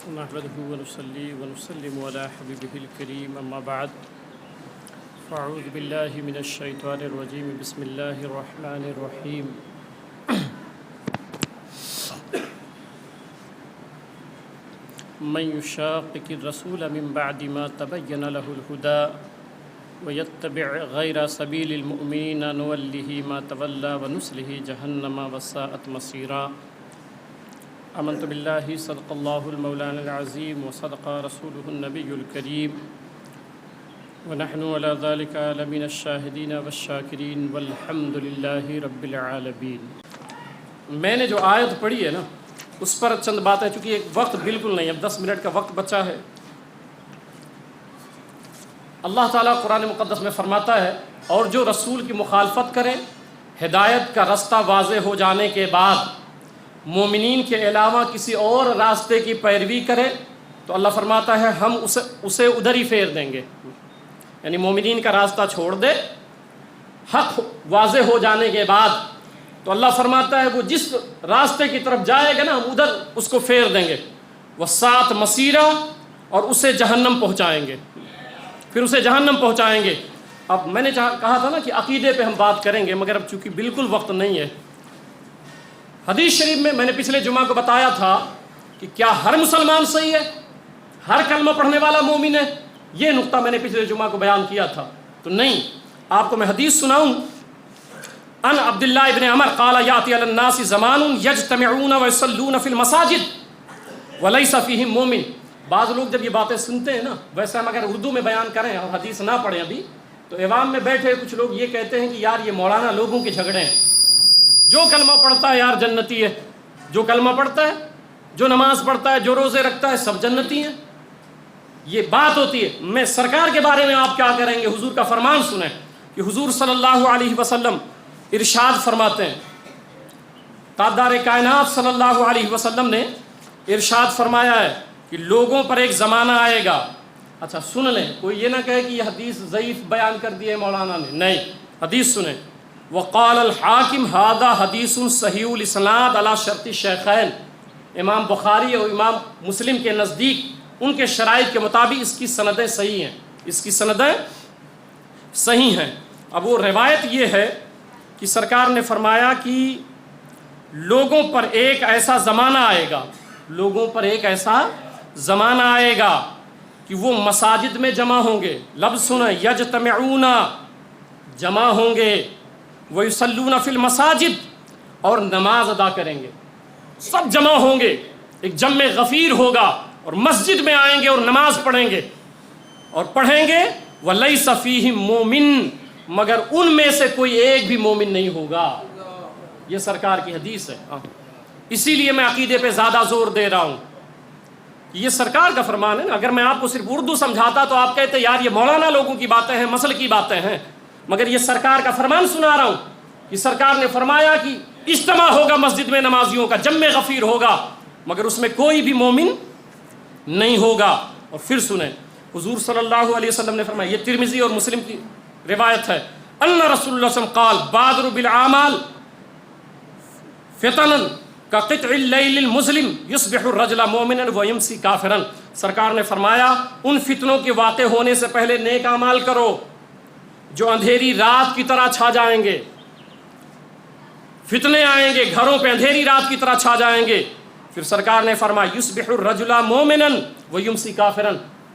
نحمده ونصلي ونسلم على حبيبه الكريم أما بعد فأعوذ بالله من الشيطان الرجيم بسم الله الرحمن الرحيم من يشاقق الرسول من بعد ما تبين له الهدى ويتبع غير سبيل المؤمنين نوله ما تولى ونصله جهنم وساءت مصيرا آمنت بالله صدق الله المولانا العظيم وصدق رسوله النبي الكريم ونحن على ذلك لمن الشاهدين والشاكرين والحمد لله رب العالمين۔ میں نے جو آیت پڑھی ہے نا اس پر چند باتیں، چونکہ ایک وقت بالکل نہیں، اب 10 منٹ کا وقت بچا ہے۔ اللہ تعالیٰ قرآن مقدس میں فرماتا ہے اور جو رسول کی مخالفت کرے ہدایت کا رستہ واضح ہو جانے کے بعد مومنین کے علاوہ کسی اور راستے کی پیروی کرے تو اللہ فرماتا ہے ہم اسے ادھر ہی پھیر دیں گے، یعنی مومنین کا راستہ چھوڑ دے حق واضح ہو جانے کے بعد تو اللہ فرماتا ہے وہ جس راستے کی طرف جائے گا نا ہم ادھر اس کو پھیر دیں گے، وساءت مصیرا، اور اسے جہنم پہنچائیں گے، پھر اسے جہنم پہنچائیں گے۔ اب میں نے کہا تھا نا کہ عقیدے پہ ہم بات کریں گے، مگر اب چونکہ بالکل وقت نہیں ہے، حدیث شریف میں نے پچھلے جمعہ کو بتایا تھا کہ کیا ہر مسلمان صحیح ہے، ہر کلمہ پڑھنے والا مومن ہے، یہ نقطہ میں نے پچھلے جمعہ کو بیان کیا تھا تو نہیں، آپ کو میں حدیث سناؤں۔ ان عبداللہ ابن عمر قال یاتی علی الناس زمان یجتمعون ویصلون فی المساجد ولیس فیہم مومن۔ بعض لوگ جب یہ باتیں سنتے ہیں نا، ویسے ہم اگر اردو میں بیان کریں اور حدیث نہ پڑھیں ابھی تو عوام میں بیٹھے کچھ لوگ یہ کہتے ہیں کہ یار یہ مولانا لوگوں کے جھگڑے ہیں، جو کلمہ پڑھتا ہے یار جنتی ہے، جو کلمہ پڑھتا ہے، جو نماز پڑھتا ہے، جو روزے رکھتا ہے، سب جنتی ہیں۔ یہ بات ہوتی ہے۔ میں سرکار کے بارے میں آپ کیا کریں گے، حضور کا فرمان سنیں کہ حضور صلی اللہ علیہ وسلم ارشاد فرماتے ہیں، تاجدار کائنات صلی اللہ علیہ وسلم نے ارشاد فرمایا ہے کہ لوگوں پر ایک زمانہ آئے گا۔ اچھا سن لیں، کوئی یہ نہ کہے کہ یہ حدیث ضعیف بیان کر دی ہے مولانا نے، نہیں، حدیث سنیں۔ وقال الحاکم ھذا حدیث صحیح الاسناد علی شرط الشیخین، امام بخاری اور امام مسلم کے نزدیک ان کے شرائط کے مطابق اس کی سندیں صحیح ہیں، اس کی سندیں صحیح ہیں۔ اب وہ روایت یہ ہے کہ سرکار نے فرمایا کہ لوگوں پر ایک ایسا زمانہ آئے گا، لوگوں پر ایک ایسا زمانہ آئے گا کہ وہ مساجد میں جمع ہوں گے، لفظ سنیں، یجتمعون، جمع ہوں گے، وَيُصَلُّونَ فِي الْمَسَاجِدِ، اور نماز ادا کریں گے، سب جمع ہوں گے، ایک جمع غفیر ہوگا اور مسجد میں آئیں گے اور نماز پڑھیں گے اور پڑھیں گے، وَلَيْسَ فِيهِمْ مُؤْمِنٌ، مگر ان میں سے کوئی ایک بھی مومن نہیں ہوگا۔ یہ سرکار کی حدیث ہے، اسی لیے میں عقیدے پہ زیادہ زور دے رہا ہوں کہ یہ سرکار کا فرمان ہے نا۔ اگر میں آپ کو صرف اردو سمجھاتا تو آپ کہتے یار یہ مولانا لوگوں کی باتیں ہیں، مسل کی باتیں ہیں، مگر یہ سرکار کا فرمان سنا رہا ہوں کہ سرکار نے فرمایا کہ اجتماع ہوگا مسجد میں نمازیوں کا، جمع غفیر ہوگا، مگر اس میں کوئی بھی مومن نہیں ہوگا۔ اور پھر سنیں، حضور صلی اللہ علیہ وسلم نے فرمایا، یہ ترمذی اور مسلم کی روایت ہے، ان رسول اللہ صلی اللہ علیہ وسلم قال بادر بالاعمال فتنا كقطع اللیل المظلم یصبح الرجل مؤمنا ویمسی کافرا۔ سرکار نے فرمایا ان فتنوں کے واقع ہونے سے پہلے نیک اعمال کرو جو اندھیری رات کی طرح چھا جائیں گے۔ فتنے آئیں گے گھروں پہ، اندھیری رات کی طرح چھا جائیں گے۔ پھر سرکار نے فرمایا یصبح الرجل مؤمنا ویمسی کافرا،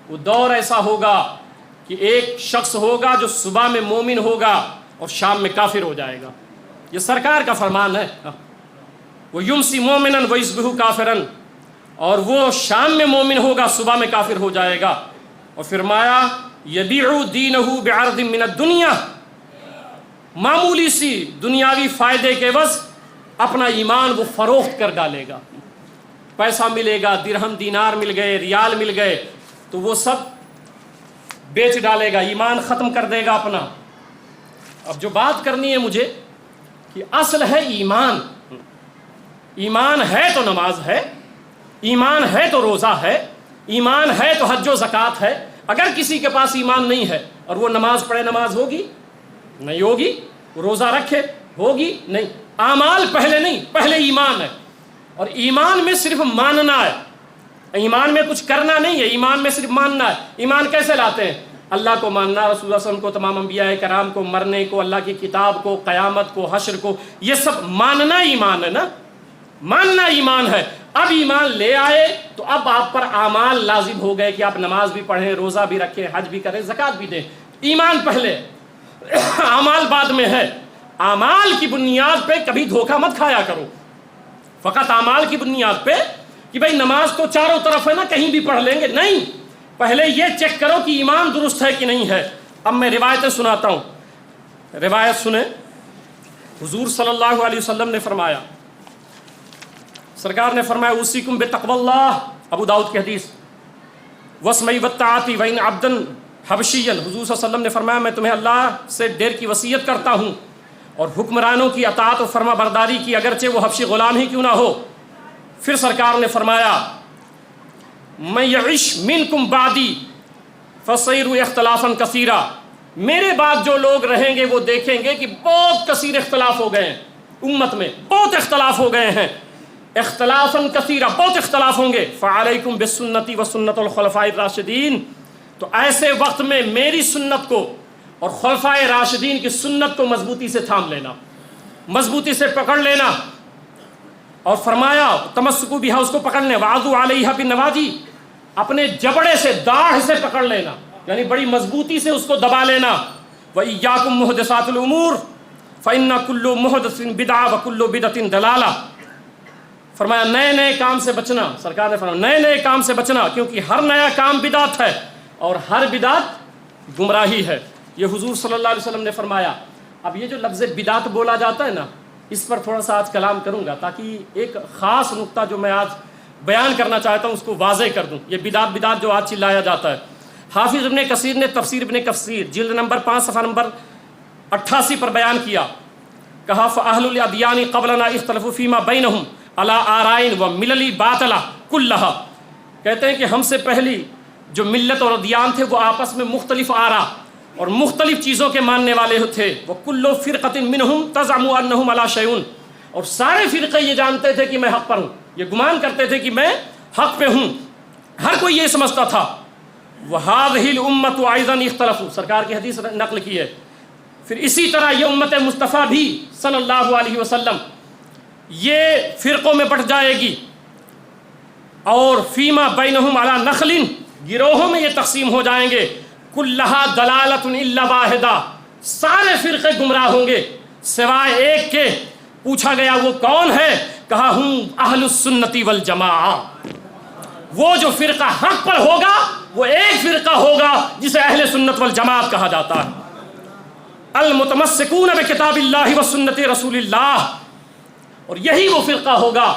وہ دور ایسا ہوگا کہ ایک شخص ہوگا جو صبح میں مومن ہوگا اور شام میں کافر ہو جائے گا۔ یہ سرکار کا فرمان ہے، وہ یمسی مومنا ویصبح کافرا، اور وہ شام میں مومن ہوگا، صبح میں کافر ہو جائے گا۔ اور فرمایا یبیع دینہ بعرض من الدنیا، معمولی سی دنیاوی فائدے کے عوض اپنا ایمان وہ فروخت کر ڈالے گا۔ پیسہ ملے گا، درہم دینار مل گئے، ریال مل گئے تو وہ سب بیچ ڈالے گا، ایمان ختم کر دے گا اپنا۔ اب جو بات کرنی ہے مجھے کہ اصل ہے ایمان، ایمان ہے تو نماز ہے، ایمان ہے تو روزہ ہے، ایمان ہے تو حج و زکوٰۃ ہے۔ اگر کسی کے پاس ایمان نہیں ہے اور وہ نماز پڑھے، نماز ہوگی نہیں ہوگی، روزہ رکھے ہوگی نہیں۔ اعمال پہلے نہیں، پہلے ایمان ہے، اور ایمان میں صرف ماننا ہے، ایمان میں کچھ کرنا نہیں ہے، ایمان میں صرف ماننا ہے۔ ایمان کیسے لاتے ہیں؟ اللہ کو ماننا، رسول اللہ صلی اللہ علیہ وسلم کو، تمام انبیاء کرام کو، مرنے کو، اللہ کی کتاب کو، قیامت کو، حشر کو، یہ سب ماننا ایمان ہے نا، ماننا ایمان ہے۔ اب ایمان لے آئے تو اب آپ پر اعمال لازم ہو گئے کہ آپ نماز بھی پڑھیں، روزہ بھی رکھیں، حج بھی کریں، زکوٰۃ بھی دیں۔ ایمان پہلے، اعمال بعد میں ہے۔ اعمال کی بنیاد پہ کبھی دھوکہ مت کھایا کرو، فقط اعمال کی بنیاد پہ کہ بھائی نماز تو چاروں طرف ہے نا، کہیں بھی پڑھ لیں گے، نہیں، پہلے یہ چیک کرو کہ ایمان درست ہے کہ نہیں ہے۔ اب میں روایتیں سناتا ہوں، روایت سنیں۔ حضور صلی اللہ علیہ وسلم نے فرمایا، سرکار نے فرمایا اوصیکم بتقوی اللہ، ابو داؤد کی حدیث، واسمعی والطاعۃ وان عبدا حبشیا، حضور صلی اللہ علیہ وسلم نے فرمایا میں تمہیں اللہ سے ڈیر کی وصیت کرتا ہوں اور حکمرانوں کی اطاعت و فرما برداری کی، اگرچہ وہ حبشی غلام ہی کیوں نہ ہو۔ پھر سرکار نے فرمایا من یعش منکم بعدی فسیروا اختلافا کثیرا، میرے بعد جو لوگ رہیں گے وہ دیکھیں گے کہ بہت کثیر اختلاف ہو گئے ہیں، امت میں بہت اختلاف ہو گئے ہیں، اختلافا کثیرا، بہت اختلاف ہوں گے۔ فعلیکم بسنتی وسنت الخلفاء الراشدین، تو ایسے وقت میں میری سنت کو اور خلفاء راشدین کی سنت کو مضبوطی سے تھام لینا، مضبوطی سے پکڑ لینا۔ اور فرمایا تمسکوا بہا، اس کو پکڑنے، وعضوا علیہا بالنواجذ، اپنے جبڑے سے، داڑھ سے پکڑ لینا، یعنی بڑی مضبوطی سے اس کو دبا لینا۔ وإیاکم محدثات الامور فإن کل محدث بدعہ وکل بدعۃ ضلالہ، فرمایا نئے نئے کام سے بچنا، سرکار نے فرمایا نئے نئے کام سے بچنا، کیونکہ ہر نیا کام بدعت ہے اور ہر بدعت گمراہی ہے۔ یہ حضور صلی اللہ علیہ وسلم نے فرمایا۔ اب یہ جو لفظ بدعت بولا جاتا ہے نا، اس پر تھوڑا سا آج کلام کروں گا تاکہ ایک خاص نقطہ جو میں آج بیان کرنا چاہتا ہوں اس کو واضح کر دوں۔ یہ بدعت جو آج چلایا جاتا ہے، حافظ ابن کثیر نے تفسیر ابن کثیر جلد نمبر 5 صفحہ نمبر 88 پر بیان کیا، کہا فأہل الادیان قبلنا اختلفوا فیما بینہم علی آرائن و ملل باطلہ کلہا، کہتے ہیں کہ ہم سے پہلی جو ملت اور ادیان تھے وہ آپس میں مختلف آرا اور مختلف چیزوں کے ماننے والے تھے۔ وَكُلُّ فِرْقَةٍ مِّنْهُمْ تَزْعَمُ أَنَّهُمْ عَلَىٰ شَيْءٍ، اور سارے فرقے یہ جانتے تھے کہ میں حق پر ہوں، یہ گمان کرتے تھے کہ میں حق پہ ہوں، ہر کوئی یہ سمجھتا تھا۔ وَهَٰذِهِ الْأُمَّةُ أَيْضًا اخْتَلَفُوا، سرکار کی حدیث نقل کی ہے۔ پھر اسی طرح یہ امت مصطفیٰ بھی صلی اللہ علیہ وسلم یہ فرقوں میں بٹ جائے گی، اور فیما بینہم علی نخل، گروہوں میں یہ تقسیم ہو جائیں گے، کلہا دلالۃ الا واحدہ، سارے فرقے گمراہ ہوں گے سوائے ایک کے۔ پوچھا گیا وہ کون ہے؟ کہا ہوں اہل السنت والجماعہ، وہ جو فرقہ حق پر ہوگا وہ ایک فرقہ ہوگا جسے اہل سنت والجماعت کہا جاتا ہے، المتمسکون بکتاب اللہ وسنت رسول اللہ، اور یہی وہ فرقہ ہوگا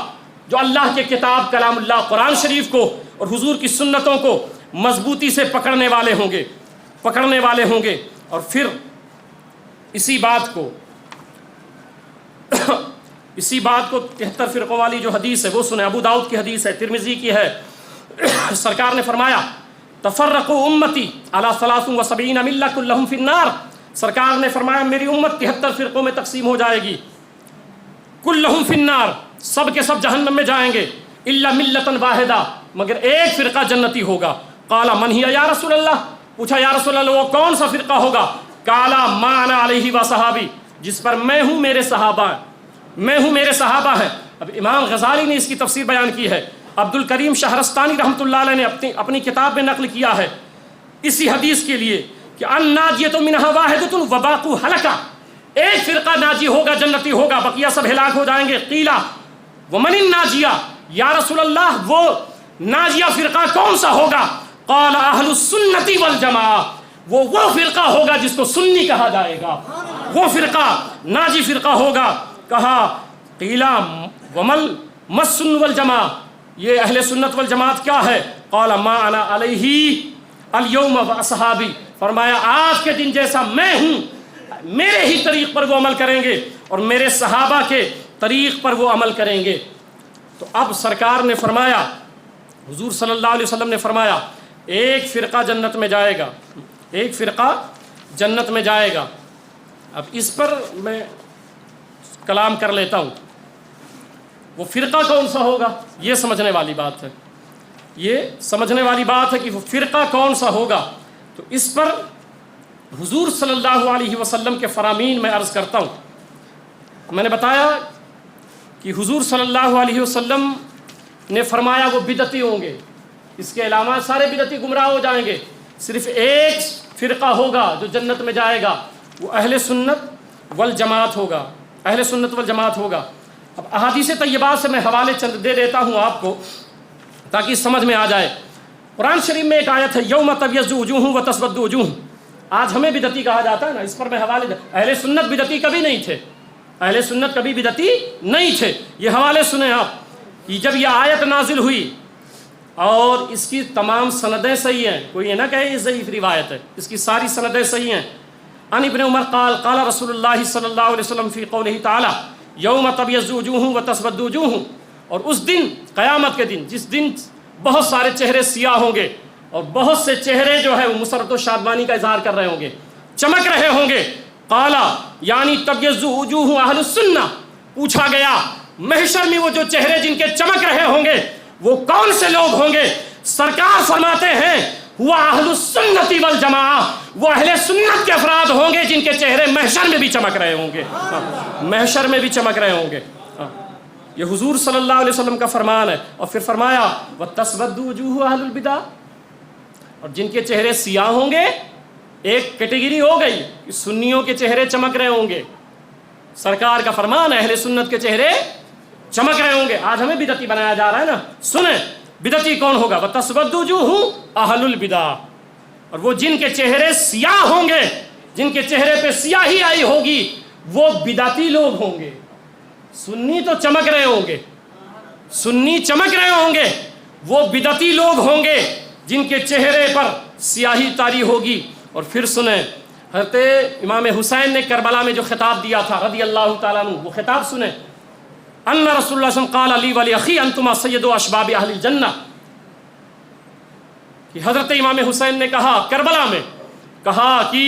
جو اللہ کے کتاب کلام اللہ قرآن شریف کو اور حضور کی سنتوں کو مضبوطی سے پکڑنے والے ہوں گے۔ اور پھر اسی بات کو 73 فرقوں والی جو حدیث ہے وہ سنیں، ابو داؤد کی حدیث ہے، ترمذی کی ہے۔ سرکار نے فرمایا تفرقوا امتی علی 73 ملہ کلہم فی النار، سرکار نے فرمایا میری امت 73 فرقوں میں تقسیم ہو جائے گی، کلہم فی النار، سب کے سب جہنم میں جائیں گے، الا ملۃ واحدہ، مگر ایک فرقہ جنتی ہوگا۔ قال من ہی یا رسول اللہ، پوچھا یا رسول اللہ وہ کون سا فرقہ ہوگا؟ قال ما انا علیہ و صحابی، جس پر میں ہوں میرے صحابہ ہیں۔ اب امام غزالی نے اس کی تفسیر بیان کی ہے، عبد الکریم شہرستانی رحمۃ اللہ علیہ نے اپنی کتاب میں نقل کیا ہے اسی حدیث کے لیے کہ الناجیۃ منھا واحدۃ وباقوا ہلکا، ایک فرقہ ناجی ہوگا، جنتی ہوگا، بقیہ سب ہلاک ہو جائیں گے۔ قیلا ومن الناجیہ، یا رسول اللہ وہ ناجیہ فرقہ کون سا ہوگا؟ قال اہل السنت والجماعہ، وہ فرقہ ہوگا جس کو سنی کہا جائے گا، وہ فرقہ ناجی فرقہ ہوگا۔ کہا قیلا ومل مسن والجماعہ، یہ اہل سنت والجماعت کیا ہے؟ قال ما انا علیہ اليوم واصحابی، فرمایا آج کے دن جیسا میں ہوں میرے ہی طریق پر وہ عمل کریں گے اور میرے صحابہ کے طریق پر وہ عمل کریں گے۔ تو اب سرکار نے فرمایا، حضور صلی اللہ علیہ وسلم نے فرمایا ایک فرقہ جنت میں جائے گا، ایک فرقہ جنت میں جائے گا۔ اب اس پر میں کلام کر لیتا ہوں، وہ فرقہ کون سا ہوگا یہ سمجھنے والی بات ہے۔ یہ سمجھنے والی بات ہے کہ وہ فرقہ کون سا ہوگا. تو اس پر حضور صلی اللہ علیہ وسلم کے فرامین میں عرض کرتا ہوں. میں نے بتایا کہ حضور صلی اللہ علیہ وسلم نے فرمایا وہ بدعتی ہوں گے، اس کے علاوہ سارے بدعتی گمراہ ہو جائیں گے، صرف ایک فرقہ ہوگا جو جنت میں جائے گا، وہ اہل سنت والجماعت ہوگا. اہل سنت والجماعت ہوگا. اب احادیث طیبات سے میں حوالے چند دے دیتا ہوں آپ کو تاکہ سمجھ میں آ جائے. قرآن شریف میں ایک آیت ہے یوم تبیض وجوہ وتسود وجوہ. آج ہمیں بدعتی کہا جاتا ہے نا، اس پر میں حوالے اہل سنت بدعتی کبھی نہیں تھے، اہل سنت کبھی بدعتی نہیں تھے. یہ حوالے سنیں آپ کہ جب یہ آیت نازل ہوئی اور اس کی تمام سندیں صحیح ہیں، کوئی یہ نہ کہے یہ ضعیف روایت ہے، اس کی ساری سندیں صحیح ہیں. عن ابن عمر قال قال رسول اللہ صلی اللہ علیہ وسلم فی قولہ تعالی یوم تبیض وجوہ وتسود وجوہ. اور اس دن قیامت کے دن جس دن بہت سارے چہرے سیاہ ہوں گے اور بہت سے چہرے جو ہے وہ مسرت و شادمانی کا اظہار کر رہے ہوں گے، چمک رہے ہوں گے. قالا یعنی تبیض وجوہ اہل السنہ. پوچھا گیا محشر میں وہ جو چہرے جن کے چمک رہے ہوں گے وہ کون سے لوگ ہوں گے؟ سرکار فرماتے ہیں وہ اہل السنت والجماعہ، وہ اہل سنت کے افراد ہوں گے جن کے چہرے محشر میں بھی چمک رہے ہوں گے، محشر میں بھی چمک رہے ہوں گے. یہ حضور صلی اللہ علیہ وسلم کا فرمان ہے. اور پھر فرمایا وَتَسْوَدُّ وُجُوهُ أَهْلُ الْبِدْعَةِ. اور جن کے چہرے سیاہ ہوں گے ایک کیٹیگری ہو گئی، سنیوں کے چہرے چمک رہے ہوں گے. سرکار کا فرمان ہے اہل سنت کے چہرے چمک رہے ہوں گے. آج ہمیں بدعتی بنایا جا رہا ہے نا. سنیں بدعتی کون ہوگا؟ وَتَسْوَدُّ وُجُوهُ أَهْلُ الْبِدْعَةِ. اور وہ جن کے چہرے سیاہ ہوں گے، جن کے چہرے پہ سیاہی آئی ہوگی وہ بدعتی لوگ ہوں گے. سنی تو چمک رہے ہوں گے، سنی چمک رہے ہوں گے، وہ بدعتی لوگ ہوں گے جن کے چہرے پر سیاہی طاری ہوگی. اور پھر سنیں حضرت امام حسین نے کربلا میں جو خطاب دیا تھا رضی اللہ تعالیٰ عنہ، وہ خطاب سنیں. ان رسول اللہ صلی اللہ علیہ وسلم قال علی ولی اخی انتما سید اشباب اہل الجنہ. کہ حضرت امام حسین نے کہا کربلا میں، کہا کہ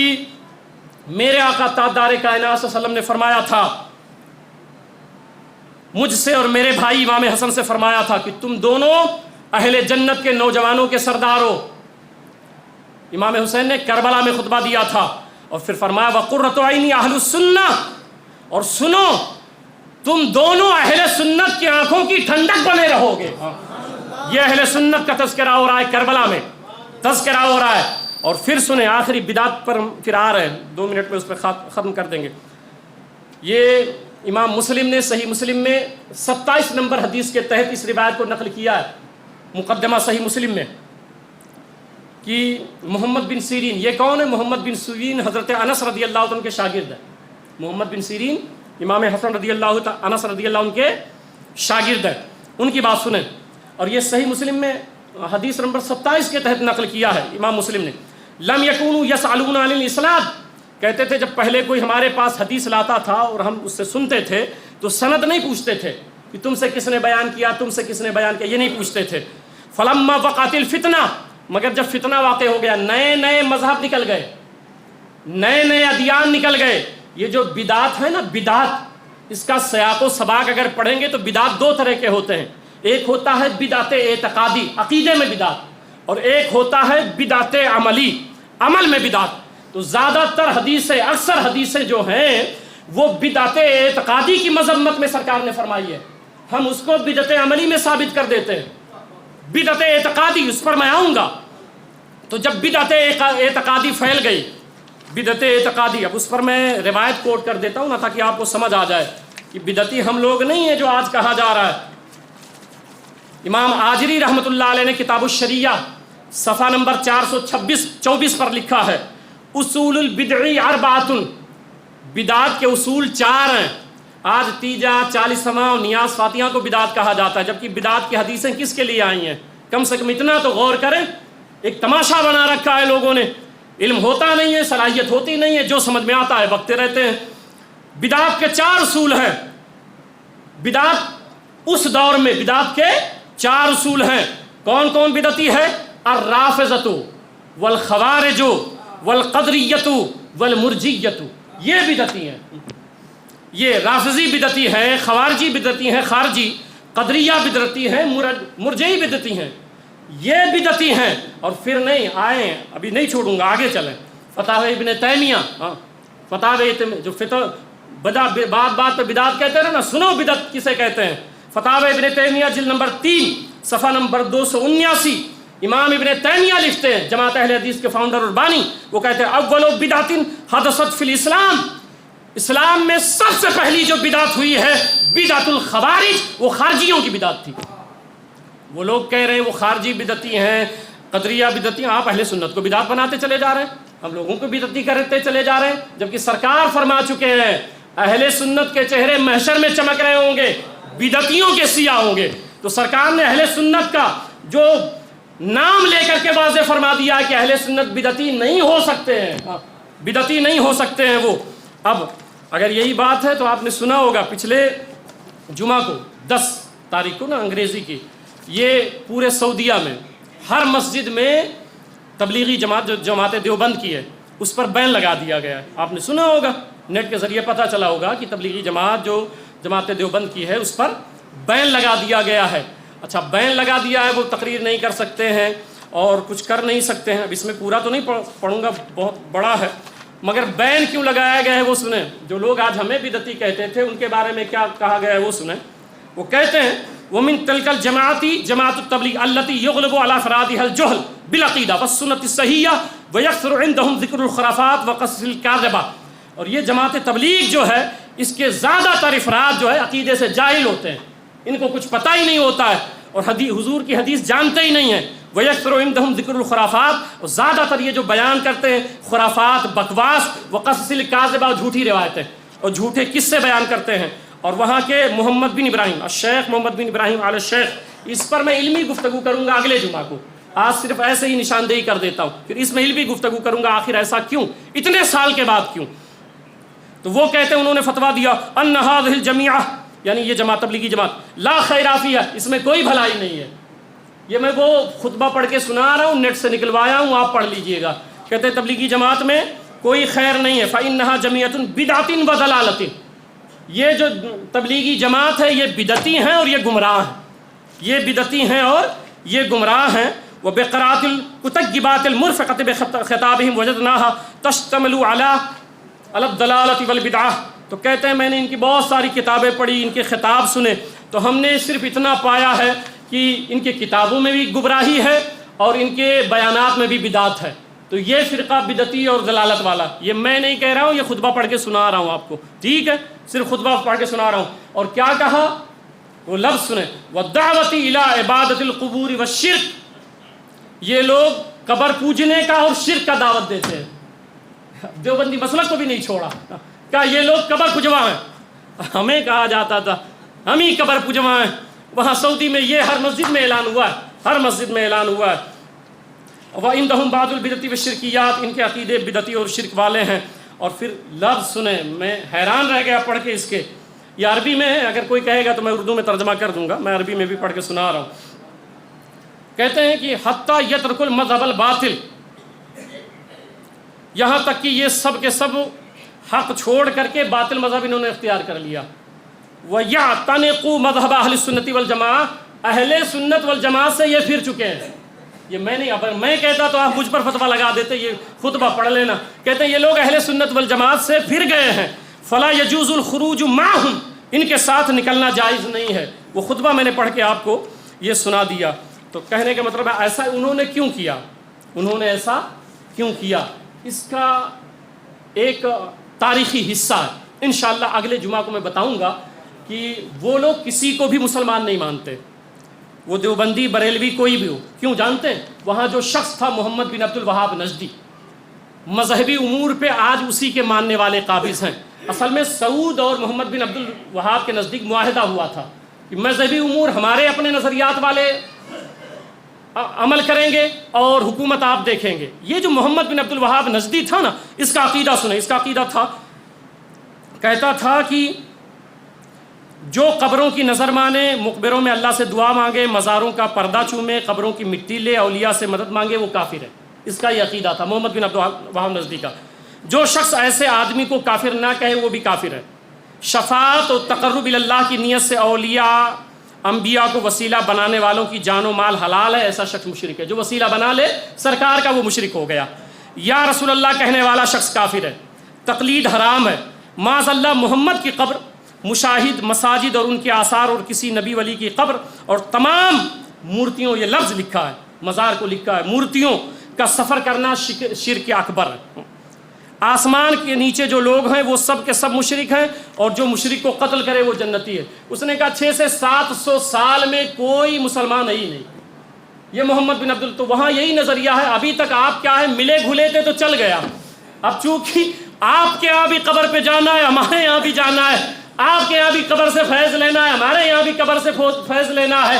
میرے آقا تاجدار کائنات صلی اللہ علیہ وسلم نے فرمایا تھا مجھ سے اور میرے بھائی امام حسن سے فرمایا تھا کہ تم دونوں اہل جنت کے نوجوانوں کے سردار ہو. امام حسین نے کربلا میں خطبہ دیا تھا اور پھر فرمایا وَقُرَّةُ عَيْنِي أَهْلُ السُّنَّةِ. اور سنو تم دونوں اہل سنت کی آنکھوں کی ٹھنڈک بنے رہو گے. یہ اہل سنت کا تذکرہ ہو رہا ہے، کربلا میں تذکرہ ہو رہا ہے. اور پھر سنیں آخری بدعت پر پھر آ رہے ہیں، 2 منٹ میں اس پہ ختم کر دیں گے. یہ امام مسلم نے صحیح مسلم میں 27 نمبر حدیث کے تحت اس روایت کو نقل کیا ہے مقدمہ صحیح مسلم میں کہ محمد بن سیرین. یہ کون ہے؟ محمد بن سیرین حضرت انس رضی اللہ عنہ کے شاگرد ہیں. محمد بن سیرین امام حسن رضی اللہ انس رضی اللہ عنہ کے شاگرد ہیں. ان کی بات سنیں. اور یہ صحیح مسلم میں حدیث نمبر 27 کے تحت نقل کیا ہے امام مسلم نے. لم یکونوا یسألون عن الاسناد. کہتے تھے جب پہلے کوئی ہمارے پاس حدیث لاتا تھا اور ہم اس سے سنتے تھے تو سند نہیں پوچھتے تھے کہ تم سے کس نے بیان کیا، تم سے کس نے بیان کیا، یہ نہیں پوچھتے تھے. فلما وقعت الفتنہ. مگر جب فتنہ واقع ہو گیا، نئے نئے مذہب نکل گئے، نئے نئے ادیان نکل گئے. یہ جو بدعت ہے نا، بدعت اس کا سیاق و سباق اگر پڑھیں گے تو بدعت 2 طرح کے ہوتے ہیں. ایک ہوتا ہے بدعت اعتقادی، عقیدے میں بدعت، اور ایک ہوتا ہے بدعت عملی، عمل میں بدعت. تو زیادہ تر حدیثیں، اکثر حدیثیں جو ہیں وہ بدعت اعتقادی کی مذمت میں سرکار نے فرمائی ہے. ہم اس کو بدعت عملی میں ثابت کر دیتے ہیں. بدعت اعتقادی اس پر میں آؤں گا. تو جب بدعت اعتقادی پھیل گئی، بدعت اعتقادی، اب اس پر میں روایت کوٹ کر دیتا ہوں نا تاکہ آپ کو سمجھ آ جائے کہ بدعتی ہم لوگ نہیں ہیں جو آج کہا جا رہا ہے. امام آجری رحمۃ اللہ علیہ نے کتاب الشریعہ صفحہ نمبر 424 پر لکھا ہے اصول البدع 4. بدعات کے اصول 4 ہیں. آج تیجا، 40واں اور نیاز فاتحہ کو بدعات کہا جاتا ہے، جبکہ بدعات کی حدیثیں کس کے لیے آئی ہیں؟ کم سے کم اتنا تو غور کریں. ایک تماشا بنا رکھا ہے لوگوں نے، علم ہوتا نہیں ہے، صلاحیت ہوتی نہیں ہے، جو سمجھ میں آتا ہے بکتے رہتے ہیں. بدعات کے 4 اصول ہیں. بدعات اس دور میں بدعات کے 4 اصول ہیں. کون کون بدعتی ہے؟ الرافضۃ والخوارج والقدریۃ والمرجیۃ. یہ بدعتی ہیں. یہ رافضی بدعتی ہیں، خوارجی بدعتی ہیں خارجی، قدریہ بدعتی ہیں، مرجئی بدعتی ہیں. یہ بدعتی ہیں. اور پھر نہیں آئیں، ابھی نہیں چھوڑوں گا، آگے چلیں. فتاوی ابن تیمیہ، فتاوی جو بات بات پہ بدعت کہتے ہیں نا، سنو بدعت کسے کہتے ہیں. فتاوی ابن تیمیہ جلد نمبر 3 صفحہ نمبر 279، امام ابن تیمیہ لکھتے ہیں، جماعت اہل حدیث کے فاؤنڈر اور بانی، وہ کہتے ہیں اول بدعت حدثت فی الاسلام، اسلام میں سب سے پہلی جو بدعت ہوئی ہے بدعت الخوارج، وہ خارجیوں کی بدعت تھی. وہ لوگ کہہ رہے ہیں وہ خارجی بدعتی ہیں، قدریہ بدعتی ہیں، آپ اہل سنت کو بدعت بناتے چلے جا رہے ہیں، ہم لوگوں کو بدعتی کرتے چلے جا رہے ہیں، جبکہ سرکار فرما چکے ہیں اہل سنت کے چہرے محشر میں چمک رہے ہوں گے، بدعتیوں کے سیاہ ہوں گے. تو سرکار نے اہل سنت کا جو نام لے کر کے واضح فرما دیا کہ اہل سنت بدعتی نہیں ہو سکتے ہیں، بدعتی نہیں ہو سکتے ہیں وہ. اب اگر یہی بات ہے تو آپ نے سنا ہوگا پچھلے جمعہ کو 10 تاریخ کو نا انگریزی کی، یہ پورے سعودیہ میں ہر مسجد میں تبلیغی جماعت جو جماعت دیوبند کی ہے اس پر بین لگا دیا گیا ہے. آپ نے سنا ہوگا، نیٹ کے ذریعے پتہ چلا ہوگا کہ تبلیغی جماعت جو جماعت دیوبند کی ہے اس پر بین لگا دیا گیا ہے. اچھا بین لگا دیا ہے، وہ تقریر نہیں کر سکتے ہیں اور کچھ کر نہیں سکتے ہیں. اب اس میں پورا تو نہیں پڑھوں گا، بہت بڑا ہے، مگر بین کیوں لگایا گیا ہے وہ سنیں. جو لوگ آج ہمیں بدعتی کہتے تھے ان کے بارے میں کیا کہا گیا ہے وہ سنیں. وہ کہتے ہیں وَمِن تِلْكَ الْجَمَاعَةِ جماعت التبلیغ التي يغلب على افرادها الجهل بالعقیدہ والسنة الصحیحہ ويكثر عندهم ذکر الخرافات وقصص الكاذبہ. اور یہ جماعت تبلیغ جو ہے اس کے زیادہ تر افراد جو ہے عقیدے سے جاہل ہوتے ہیں، ان کو کچھ پتہ ہی نہیں ہوتا ہے اور حضور کی حدیث جانتے ہی نہیں ہیں. وَيَكْثُرُ عِنْدَهُمْ ذِكْرُ الْخُرَافَاتِ، اور زیادہ تر یہ جو بیان کرتے ہیں خرافات، بکواس، وقصص الکاذبہ، جھوٹی روایتیں اور جھوٹے قصے بیان کرتے ہیں. اور وہاں کے محمد بن ابراہیم، الشیخ محمد بن ابراہیم آل الشیخ، اس پر میں علمی گفتگو کروں گا اگلے جمعہ کو. آج صرف ایسے ہی نشاندہی کر دیتا ہوں، پھر اس میں علمی گفتگو کروں گا آخر ایسا کیوں، اتنے سال کے بعد کیوں. تو وہ کہتے ہیں، انہوں نے فتویٰ دیا ان هذه الجمیعہ، یعنی یہ جماعت تبلیغی جماعت لا خیر فیہا، اس میں کوئی بھلائی نہیں ہے. یہ میں وہ خطبہ پڑھ کے سنا رہا ہوں، نیٹ سے نکلوایا ہوں، آپ پڑھ لیجئے گا. کہتے ہیں تبلیغی جماعت میں کوئی خیر نہیں ہے. فإنها جمیعۃ بدعۃ وضلالۃ، یہ جو تبلیغی جماعت ہے یہ بدعتی ہیں اور یہ گمراہ ہیں، یہ بدعتی ہیں اور یہ گمراہ ہیں. وبقراءۃ الکتیبات المرفقۃ بخطابہم وجدناها تشتمل علی الضلالۃ والبدعہ. تو کہتے ہیں میں نے ان کی بہت ساری کتابیں پڑھی، ان کے خطاب سنے، تو ہم نے صرف اتنا پایا ہے کہ ان کی کتابوں میں بھی گمراہی ہے اور ان کے بیانات میں بھی بدعت ہے. تو یہ فرقہ بدعتی اور ضلالت والا، یہ میں نہیں کہہ رہا ہوں، یہ خطبہ پڑھ کے سنا رہا ہوں آپ کو، ٹھیک ہے، صرف خطبہ پڑھ کے سنا رہا ہوں. اور کیا کہا وہ لفظ سنیں، وَالدَّعْوَةِ إِلَىٰ عِبَادَةِ الْقُبُورِ وَالشِّرْكِ، یہ لوگ قبر پوجنے کا اور شرک کا دعوت دیتے ہیں. دیوبندی مسلک کو بھی نہیں چھوڑا، کہا یہ لوگ قبر پجوا ہیں. ہمیں کہا جاتا تھا ہم ہی قبر پجوا ہیں. وہاں سعودی میں یہ ہر مسجد میں اعلان ہوا ہے، ہر مسجد میں اعلان ہوا ہے. وَعِنْدَهُمْ بَعْضُ الْبِدْعِ وَالشِّرْكِيَّاتِ، ان کے عقیدے بدعتی اور شرک والے ہیں. اور پھر لفظ سنیں، میں حیران رہ گیا پڑھ کے اس کے. یہ عربی میں ہے، اگر کوئی کہے گا تو میں اردو میں ترجمہ کر دوں گا، میں عربی میں بھی پڑھ کے سنا رہا ہوں. کہتے ہیں کہ حتیٰ یترک المذہب الباطل، یہاں تک کہ یہ سب کے سب حق چھوڑ کر کے باطل مذہب انہوں نے اختیار کر لیا. وَيَعْتَنِقُوا مذہب اہل السنت والجماعہ، اہل سنت والجماعت سے یہ پھر چکے ہیں. یہ میں نہیں، اگر میں کہتا تو آپ مجھ پر فتویٰ لگا دیتے، یہ خطبہ پڑھ لینا. کہتے ہیں یہ لوگ اہل سنت والجماعت سے پھر گئے ہیں. فلا یجوز الخروج معہم، ان کے ساتھ نکلنا جائز نہیں ہے. وہ خطبہ میں نے پڑھ کے آپ کو یہ سنا دیا. تو کہنے کا مطلب ہے ایسا انہوں نے کیوں کیا، انہوں نے ایسا کیوں کیا، اس کا ایک تاریخی حصہ ہے. انشاءاللہ اگلے جمعہ کو میں بتاؤں گا کہ وہ لوگ کسی کو بھی مسلمان نہیں مانتے، وہ دیوبندی بریلوی کوئی بھی ہو. کیوں جانتے ہیں؟ وہاں جو شخص تھا محمد بن عبد الوہاب نجدی، مذہبی امور پہ آج اسی کے ماننے والے قابض ہیں. اصل میں سعود اور محمد بن عبد الوہاب کے نزدیک معاہدہ ہوا تھا کہ مذہبی امور ہمارے اپنے نظریات والے عمل کریں گے اور حکومت آپ دیکھیں گے. یہ جو محمد بن عبد الوہاب نجدی تھا نا، اس کا عقیدہ سنیں. اس کا عقیدہ تھا، کہتا تھا کہ جو قبروں کی نظر مانے، مقبروں میں اللہ سے دعا مانگے، مزاروں کا پردہ چومے، قبروں کی مٹی لے، اولیاء سے مدد مانگے، وہ کافر ہے. اس کا یہ عقیدہ تھا محمد بن عبد الوہاب نجدی کا. جو شخص ایسے آدمی کو کافر نہ کہے وہ بھی کافر ہے. شفاعت اور تقرب اللہ کی نیت سے اولیاء، انبیاء کو وسیلہ بنانے والوں کی جان و مال حلال ہے، ایسا شخص مشرک ہے۔ جو وسیلہ بنا لے سرکار کا وہ مشرک ہو گیا۔ یا رسول اللہ کہنے والا شخص کافر ہے۔ تقلید حرام ہے۔ معاذ اللہ محمد کی قبر، مشاہد، مساجد اور ان کے آثار اور کسی نبی ولی کی قبر اور تمام مورتیوں، یہ لفظ لکھا ہے، مزار کو لکھا ہے، مورتیوں کا سفر کرنا شرک اکبر ہے۔ آسمان کے نیچے جو لوگ ہیں وہ سب کے سب مشرک ہیں، اور جو مشرک کو قتل کرے وہ جنتی ہے۔ اس نے کہا 600 سے 700 سال میں کوئی مسلمان ہی نہیں۔ یہ محمد بن عبداللہ، تو وہاں یہی نظریہ ہے۔ ابھی تک آپ کیا ہے، ملے گھلے تھے تو چل گیا۔ اب چونکہ آپ کے یہاں بھی قبر پہ جانا ہے، ہمارے یہاں بھی جانا ہے، آپ کے یہاں بھی قبر سے فیض لینا ہے، ہمارے یہاں بھی قبر سے فیض لینا ہے،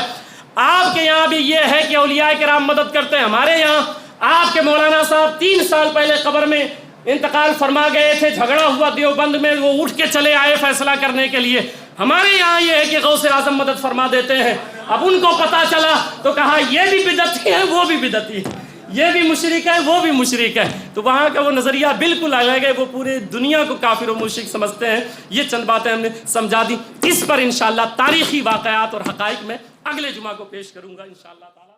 آپ کے یہاں بھی یہ ہے کہ اولیاء کرام مدد کرتے ہیں، ہمارے یہاں آپ کے مولانا صاحب 3 سال پہلے قبر میں انتقال فرما گئے تھے، جھگڑا ہوا دیوبند میں، وہ اٹھ کے چلے آئے فیصلہ کرنے کے لیے، ہمارے یہاں یہ ہے کہ غوث اعظم مدد فرما دیتے ہیں۔ اب ان کو پتا چلا تو کہا یہ بھی بدعتی ہے، وہ بھی بدعتی ہے، یہ بھی مشرک ہے، وہ بھی مشرک ہے۔ تو وہاں کا وہ نظریہ بالکل الگ ہے، وہ پورے دنیا کو کافر و مشرک سمجھتے ہیں۔ یہ چند باتیں ہم نے سمجھا دی، اس پر انشاءاللہ تاریخی واقعات اور حقائق میں اگلے جمعہ کو پیش کروں گا انشاءاللہ تعالی۔